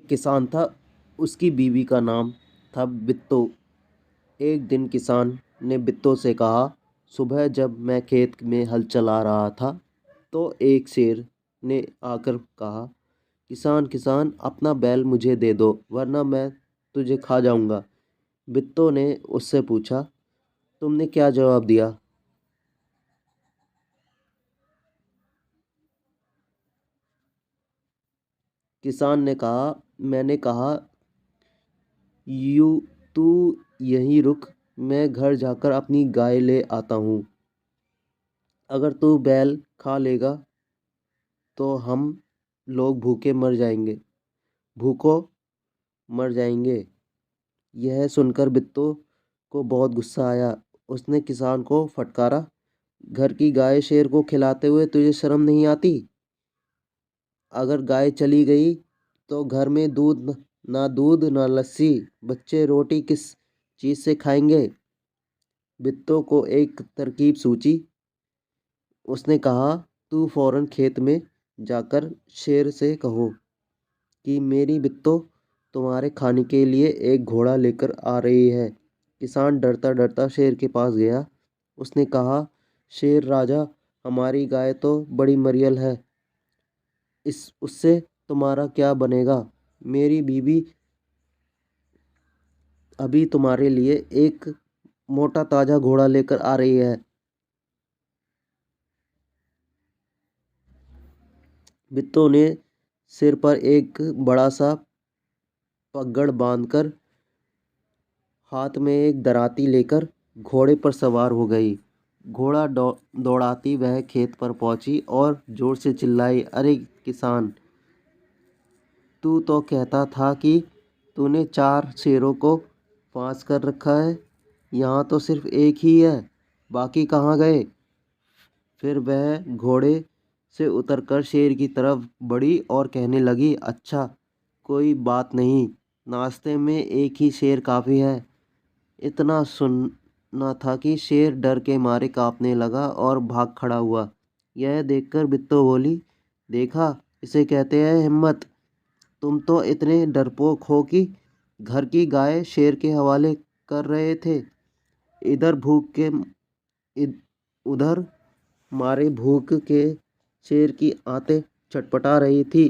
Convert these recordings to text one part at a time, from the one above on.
एक किसान था। उसकी बीवी का नाम था बित्तो। एक दिन किसान ने बित्तो से कहा, सुबह जब मैं खेत में हल चला रहा था तो एक शेर ने आकर कहा, किसान किसान अपना बैल मुझे दे दो वरना मैं तुझे खा जाऊंगा। बित्तो ने उससे पूछा, तुमने क्या जवाब दिया? किसान ने कहा, मैंने कहा, यू तू यहीं रुक, मैं घर जाकर अपनी गाय ले आता हूँ। अगर तू बैल खा लेगा तो हम लोग भूखे मर जाएंगे, भूखों मर जाएंगे। यह सुनकर बित्तो को बहुत गुस्सा आया। उसने किसान को फटकारा, घर की गाय शेर को खिलाते हुए तुझे शर्म नहीं आती? अगर गाय चली गई तो घर में दूध ना लस्सी, बच्चे रोटी किस चीज़ से खाएंगे? बित्तो को एक तरकीब सूझी। उसने कहा, तू फौरन खेत में जाकर शेर से कहो कि मेरी बित्तो तुम्हारे खाने के लिए एक घोड़ा लेकर आ रही है। किसान डरता डरता शेर के पास गया। उसने कहा, शेर राजा, हमारी गाय तो बड़ी मरियल है, इस उससे तुम्हारा क्या बनेगा? मेरी बीवी अभी तुम्हारे लिए एक मोटा ताजा घोड़ा लेकर आ रही है। बित्तो ने सिर पर एक बड़ा सा पगड़ बांधकर हाथ में एक दराती लेकर घोड़े पर सवार हो गई। घोड़ा दौड़ाती वह खेत पर पहुंची और जोर से चिल्लाई, अरे किसान, तू तो कहता था कि तूने 4 शेरों को फांस कर रखा है, यहाँ तो सिर्फ एक ही है, बाकी कहाँ गए? फिर वह घोड़े से उतरकर शेर की तरफ बढ़ी और कहने लगी, अच्छा कोई बात नहीं, नाश्ते में एक ही शेर काफ़ी है। इतना सुनना था कि शेर डर के मारे कांपने लगा और भाग खड़ा हुआ। यह देखकर बित्तो बोली, देखा, इसे कहते हैं हिम्मत। तुम तो इतने डरपोक हो कि घर की गाय शेर के हवाले कर रहे थे। इधर भूख के इध- उधर मारे भूख के शेर की आंतें छटपटा रही थी।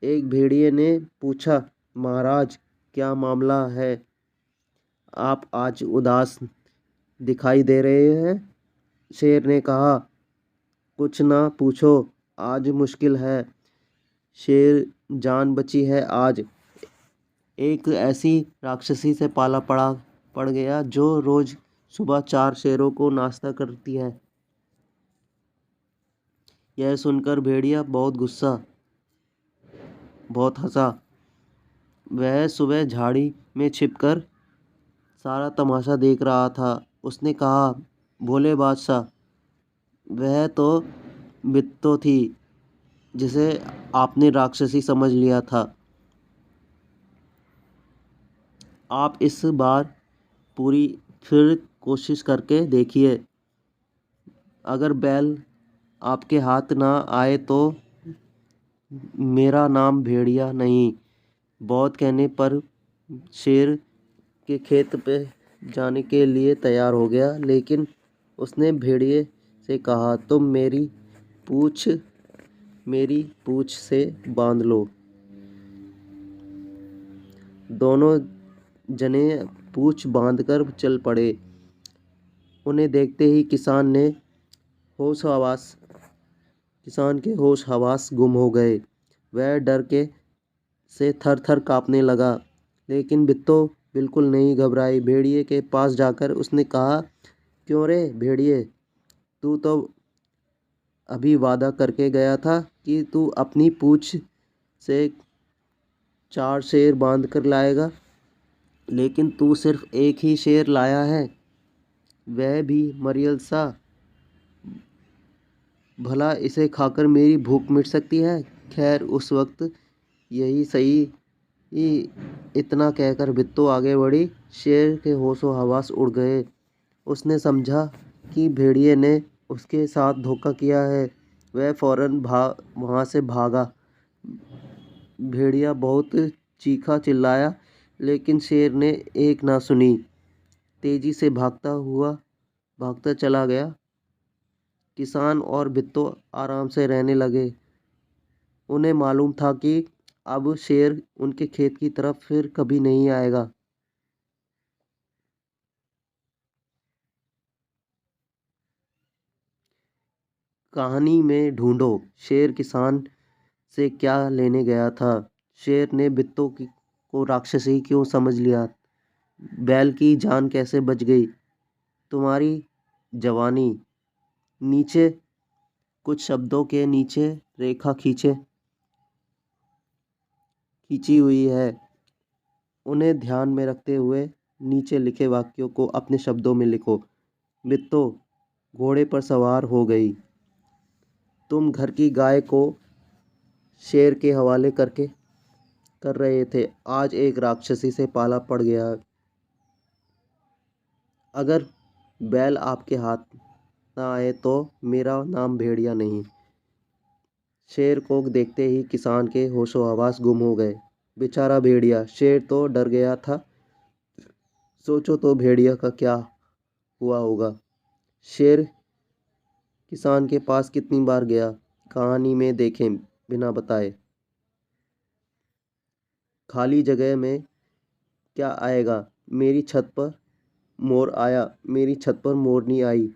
एक भेड़िए ने पूछा, महाराज, क्या मामला है? आप आज उदास दिखाई दे रहे हैं। शेर ने कहा, कुछ ना पूछो, आज मुश्किल है। शेर जान बची है आज। एक ऐसी राक्षसी से पाला पड़ गया जो रोज सुबह 4 शेरों को नाश्ता करती है। यह सुनकर भेड़िया बहुत हंसा। वह सुबह झाड़ी में छिपकर सारा तमाशा देख रहा था। उसने कहा, भोले बादशाह, वह तो बित्तो थी जिसे आपने राक्षसी समझ लिया था। आप इस बार पूरी फिर कोशिश करके देखिए। अगर बैल आपके हाथ ना आए तो मेरा नाम भेड़िया नहीं। बहुत कहने पर शेर के खेत पे जाने के लिए तैयार हो गया, लेकिन उसने भेड़िए से कहा, तुम मेरी पूंछ से बांध लो। दोनों जने पूंछ बांधकर चल पड़े। उन्हें देखते ही होश हवास किसान के होश हवास गुम हो गए। वह डर के से थर थर कांपने लगा, लेकिन बित्तो बिल्कुल नहीं घबराई। भेड़िए के पास जाकर उसने कहा, क्यों रे भेड़िए, तू तो अभी वादा करके गया था कि तू अपनी पूंछ से 4 शेर बांध कर लाएगा, लेकिन तू सिर्फ एक ही शेर लाया है, वह भी मरियल सा। भला इसे खाकर मेरी भूख मिट सकती है? खैर, उस वक्त यही सही। इतना कहकर बित्तो आगे बढ़ी। शेर के होशो हवास उड़ गए। उसने समझा कि भेड़िए ने उसके साथ धोखा किया है। वह फौरन वहाँ से भागा। भेड़िया बहुत चीखा चिल्लाया, लेकिन शेर ने एक ना सुनी। तेजी से भागता चला गया। किसान और भित्तो आराम से रहने लगे। उन्हें मालूम था कि अब शेर उनके खेत की तरफ फिर कभी नहीं आएगा। कहानी में ढूंढो, शेर किसान से क्या लेने गया था? शेर ने को राक्षसी क्यों समझ लिया? बैल की जान कैसे बच गई? तुम्हारी जवानी। नीचे कुछ शब्दों के नीचे रेखा खींची हुई है। उन्हें ध्यान में रखते हुए नीचे लिखे वाक्यों को अपने शब्दों में लिखो। बिट्टो घोड़े पर सवार हो गई। तुम घर की गाय को शेर के हवाले कर रहे थे। आज एक राक्षसी से पाला पड़ गया। अगर बैल आपके हाथ ना आए तो मेरा नाम भेड़िया नहीं। शेर को देखते ही किसान के होशो हवास गुम हो गए। बेचारा भेड़िया, शेर तो डर गया था। सोचो तो भेड़िया का क्या हुआ होगा। शेर किसान के पास कितनी बार गया, कहानी में देखें बिना बताए। खाली जगह में क्या आएगा? मेरी छत पर मोर आया, मेरी छत पर मोरनी आई।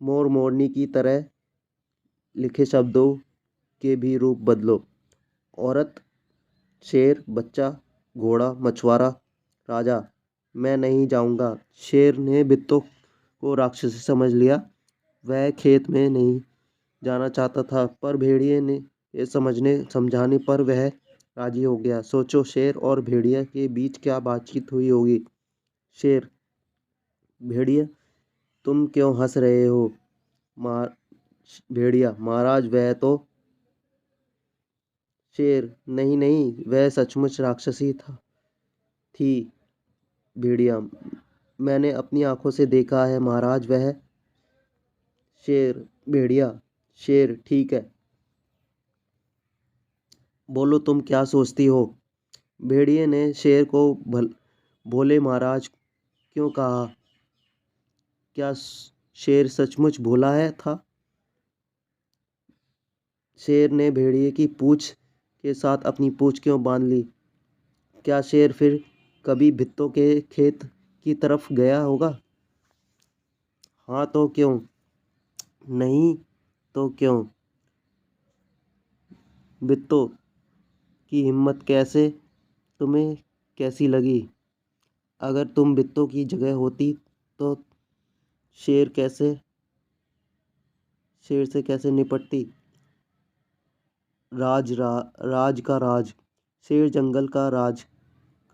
मोर मोरनी की तरह लिखे शब्दों के भी रूप बदलो। औरत, शेर, बच्चा, घोड़ा, मछुआरा, राजा। मैं नहीं जाऊंगा। शेर ने बित्तों को राक्षसी समझ लिया। वह खेत में नहीं जाना चाहता था, पर भेड़िए ने ये समझाने पर वह राजी हो गया। सोचो, शेर और भेड़िया के बीच क्या बातचीत हुई होगी। शेर, भेड़िया तुम क्यों हंस रहे हो? मार भेड़िया, महाराज वह तो। शेर, नहीं नहीं, वह सचमुच राक्षसी थी। भेड़िया, मैंने अपनी आंखों से देखा है महाराज। वह शेर, भेड़िया, शेर, ठीक है, बोलो तुम क्या सोचती हो? भेड़िए ने शेर को भोले महाराज क्यों कहा? क्या शेर सचमुच भोला था? शेर ने भेड़िए की पूंछ के साथ अपनी पूंछ क्यों बांध ली? क्या शेर फिर कभी भित्तों के खेत की तरफ गया होगा? हाँ तो क्यों? नहीं तो क्यों? भित्तों की हिम्मत तुम्हें कैसी लगी? अगर तुम भित्तों की जगह होती तो शेर से कैसे निपटती? राज का राज। शेर जंगल का राज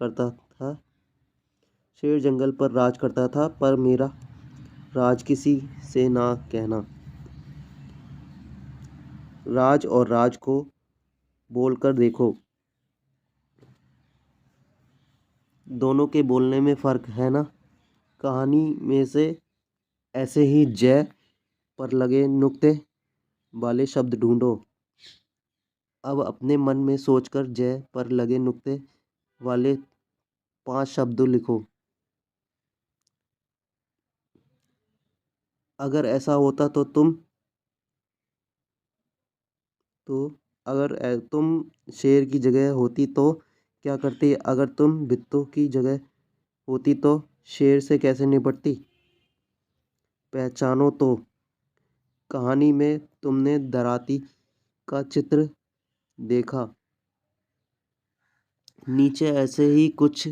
करता था। शेर जंगल पर राज करता था, पर मेरा राज किसी से ना कहना। राज और राज को बोलकर देखो, दोनों के बोलने में फर्क है ना। कहानी में से ऐसे ही जय पर लगे नुक्ते वाले शब्द ढूंढो। अब अपने मन में सोचकर जय पर लगे नुक्ते वाले 5 शब्द लिखो। अगर ऐसा होता तो तुम शेर की जगह होती तो क्या करती? अगर तुम भित्तों की जगह होती तो शेर से कैसे निपटती? पहचानो तो। कहानी में तुमने दराती का चित्र देखा। नीचे ऐसे ही कुछ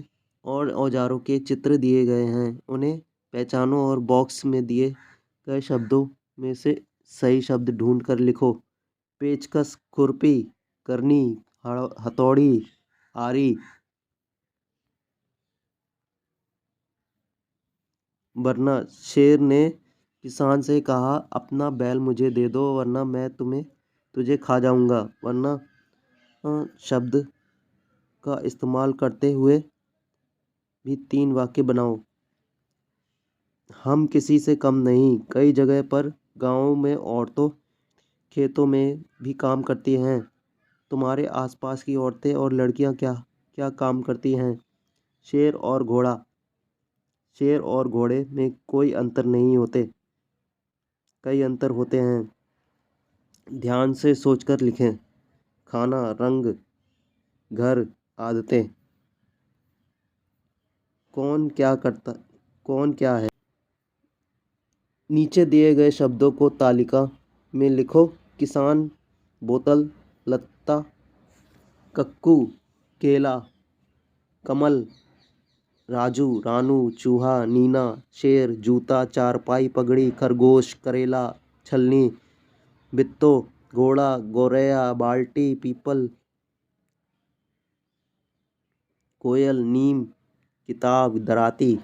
और औजारों के चित्र दिए गए हैं। उन्हें पहचानो और बॉक्स में दिए गए शब्दों में से सही शब्द ढूंढ कर लिखो। पेचकस, खुरपी, करनी, हथौड़ी, आरी। वरना शेर ने किसान से कहा, अपना बैल मुझे दे दो, वरना मैं तुझे खा जाऊंगा। वरना शब्द का इस्तेमाल करते हुए भी 3 वाक्य बनाओ। हम किसी से कम नहीं। कई जगह पर गांवों में औरतों खेतों में भी काम करती हैं। तुम्हारे आसपास की औरतें और लड़कियां क्या क्या काम करती हैं? शेर और घोड़ा। शेर और घोड़े में कोई अंतर नहीं होते, कई अंतर होते हैं। ध्यान से सोचकर लिखें। खाना, रंग, घर, आदतें। कौन क्या करता, कौन क्या है? नीचे दिए गए शब्दों को तालिका में लिखो। किसान, बोतल, लत्ता, कक्कू, केला, कमल, राजू, रानू, चूहा, नीना, शेर, जूता, चारपाई, पगड़ी, खरगोश, करेला, छलनी, बित्तो, घोड़ा, गौरैया, बाल्टी, पीपल, कोयल, नीम, किताब, दराती।